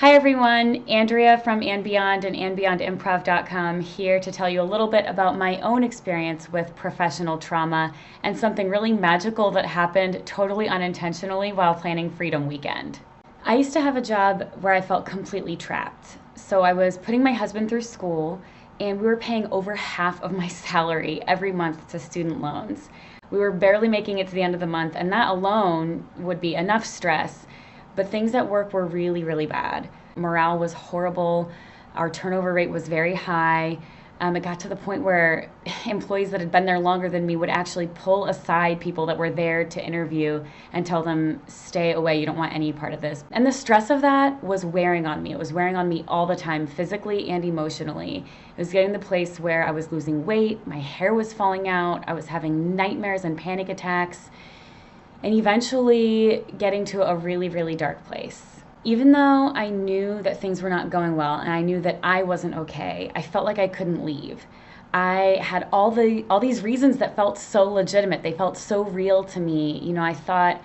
Hi everyone, Andrea from And Beyond and andbeyondimprov.com here to tell you a little bit about my own experience with professional trauma and something really magical that happened totally unintentionally while planning Freedom Weekend. I used to have a job where I felt completely trapped. So I was putting my husband through school and we were paying over half of my salary every month to student loans. We were barely making it to the end of the month, and that alone would be enough stress. But things at work were really, really bad. Morale was horrible. Our turnover rate was very high. It got to the point where employees that had been there longer than me would actually pull aside people that were there to interview and tell them, stay away, you don't want any part of this. And the stress of that was wearing on me. It was wearing on me all the time, physically and emotionally. It was getting to the place where I was losing weight, my hair was falling out, I was having nightmares and panic attacks, and eventually getting to a really, really dark place. Even though I knew that things were not going well and I knew that I wasn't okay, I felt like I couldn't leave. I had all these reasons that felt so legitimate. They felt so real to me. I thought,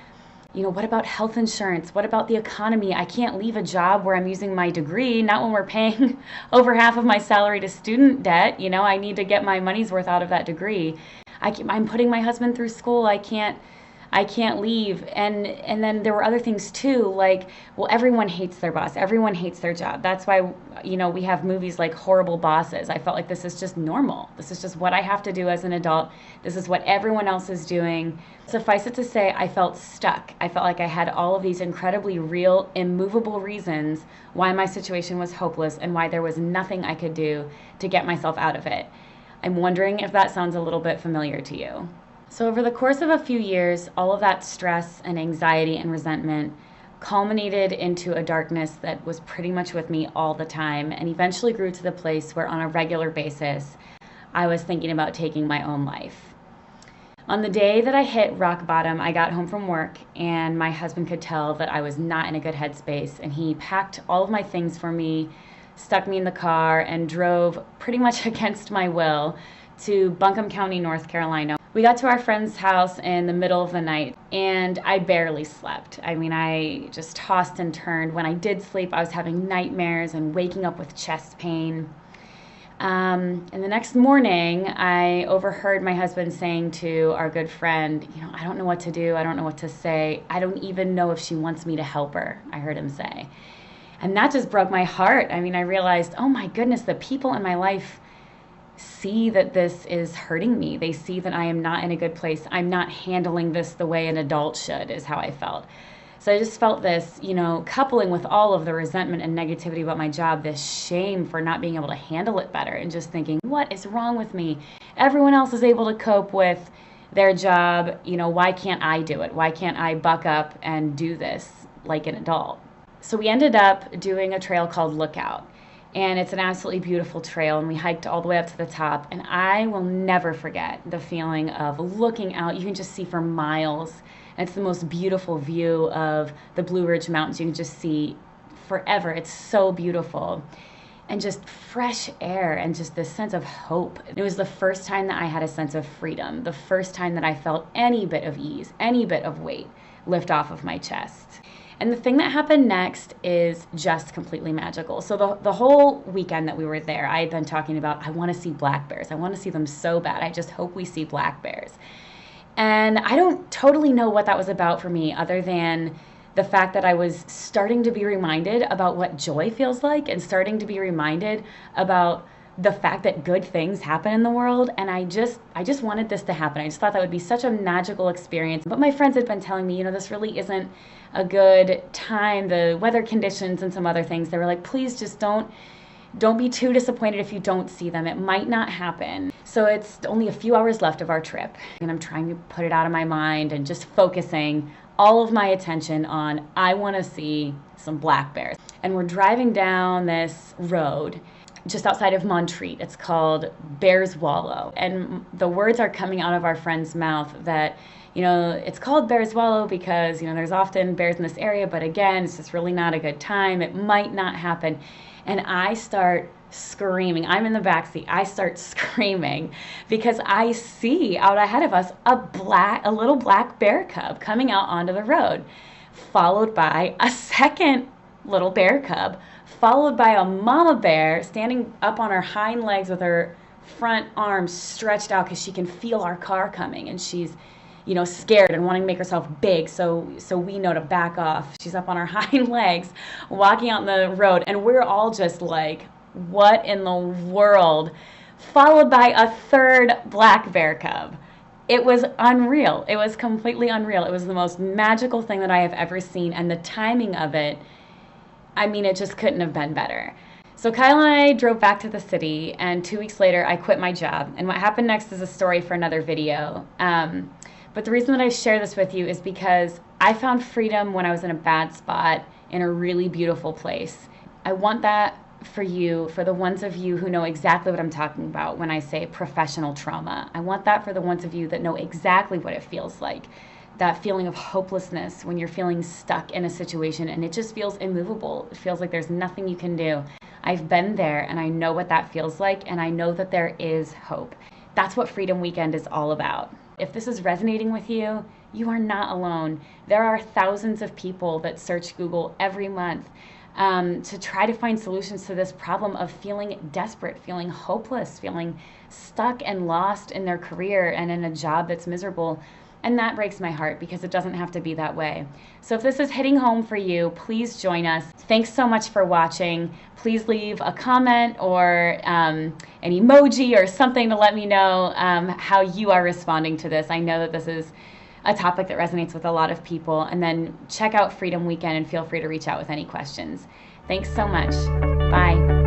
what about health insurance? What about the economy? I can't leave a job where I'm using my degree, not when we're paying over half of my salary to student debt. I need to get my money's worth out of that degree. I'm putting my husband through school. I can't leave. And then there were other things too, like, well, everyone hates their boss. Everyone hates their job. That's why, we have movies like Horrible Bosses. I felt like this is just normal. This is just what I have to do as an adult. This is what everyone else is doing. Suffice it to say, I felt stuck. I felt like I had all of these incredibly real, immovable reasons why my situation was hopeless and why there was nothing I could do to get myself out of it. I'm wondering if that sounds a little bit familiar to you. So over the course of a few years, all of that stress and anxiety and resentment culminated into a darkness that was pretty much with me all the time and eventually grew to the place where on a regular basis, I was thinking about taking my own life. On the day that I hit rock bottom, I got home from work and my husband could tell that I was not in a good headspace, and he packed all of my things for me, stuck me in the car, and drove pretty much against my will to Buncombe County, North Carolina. We got to our friend's house in the middle of the night, and I barely slept. I just tossed and turned. When I did sleep, I was having nightmares and waking up with chest pain. And the next morning, I overheard my husband saying to our good friend, I don't know what to do. I don't know what to say. I don't even know if she wants me to help her, I heard him say. And that just broke my heart. I realized, oh my goodness, the people in my life see that this is hurting me. They see that I am not in a good place. I'm not handling this the way an adult should, is how I felt. So I just felt this, coupling with all of the resentment and negativity about my job, this shame for not being able to handle it better, and just thinking, what is wrong with me? Everyone else is able to cope with their job. Why can't I do it? Why can't I buck up and do this like an adult? So we ended up doing a trail called Lookout. And it's an absolutely beautiful trail, and we hiked all the way up to the top, and I will never forget the feeling of looking out. You can just see for miles, and it's the most beautiful view of the Blue Ridge Mountains. You can just see forever. It's so beautiful, and just fresh air and just this sense of hope. It was the first time that I had a sense of freedom, the first time that I felt any bit of ease, any bit of weight lift off of my chest. And the thing that happened next is just completely magical. So the whole weekend that we were there, I had been talking about, I want to see black bears. I want to see them so bad. I just hope we see black bears. And I don't totally know what that was about for me, other than the fact that I was starting to be reminded about what joy feels like, and starting to be reminded about the fact that good things happen in the world. And I just wanted this to happen. I just thought that would be such a magical experience. But my friends had been telling me, this really isn't a good time, the weather conditions and some other things. They were like, please just don't be too disappointed if you don't see them. It might not happen. So it's only a few hours left of our trip, and I'm trying to put it out of my mind and just focusing all of my attention on, I want to see some black bears. And we're driving down this road just outside of Montreat. It's called Bears Wallow. And the words are coming out of our friend's mouth that, it's called Bears Wallow because, there's often bears in this area, but again, it's just really not a good time. It might not happen. And I start screaming. I'm in the backseat. I start screaming because I see out ahead of us a little black bear cub coming out onto the road, followed by a second little bear cub, followed by a mama bear standing up on her hind legs with her front arms stretched out because she can feel our car coming, and she's, you know, scared and wanting to make herself big, so we know to back off. She's up on her hind legs walking out in the road, and we're all just like, what in the world? Followed by a third black bear cub. It was unreal. It was completely unreal. It was the most magical thing that I have ever seen, and the timing of it, I mean, it just couldn't have been better. So Kyle and I drove back to the city, and 2 weeks later, I quit my job. And what happened next is a story for another video. But the reason that I share this with you is because I found freedom when I was in a bad spot in a really beautiful place. I want that for you, for the ones of you who know exactly what I'm talking about when I say professional trauma. I want that for the ones of you that know exactly what it feels like. That feeling of hopelessness when you're feeling stuck in a situation and it just feels immovable. It feels like there's nothing you can do. I've been there and I know what that feels like, and I know that there is hope. That's what Freedom Weekend is all about. If this is resonating with you, you are not alone. There are thousands of people that search Google every month to try to find solutions to this problem of feeling desperate, feeling hopeless, feeling stuck and lost in their career and in a job that's miserable. And that breaks my heart because it doesn't have to be that way. So if this is hitting home for you, please join us. Thanks so much for watching. Please leave a comment or an emoji or something to let me know how you are responding to this. I know that this is a topic that resonates with a lot of people. And then check out Freedom Weekend and feel free to reach out with any questions. Thanks so much. Bye.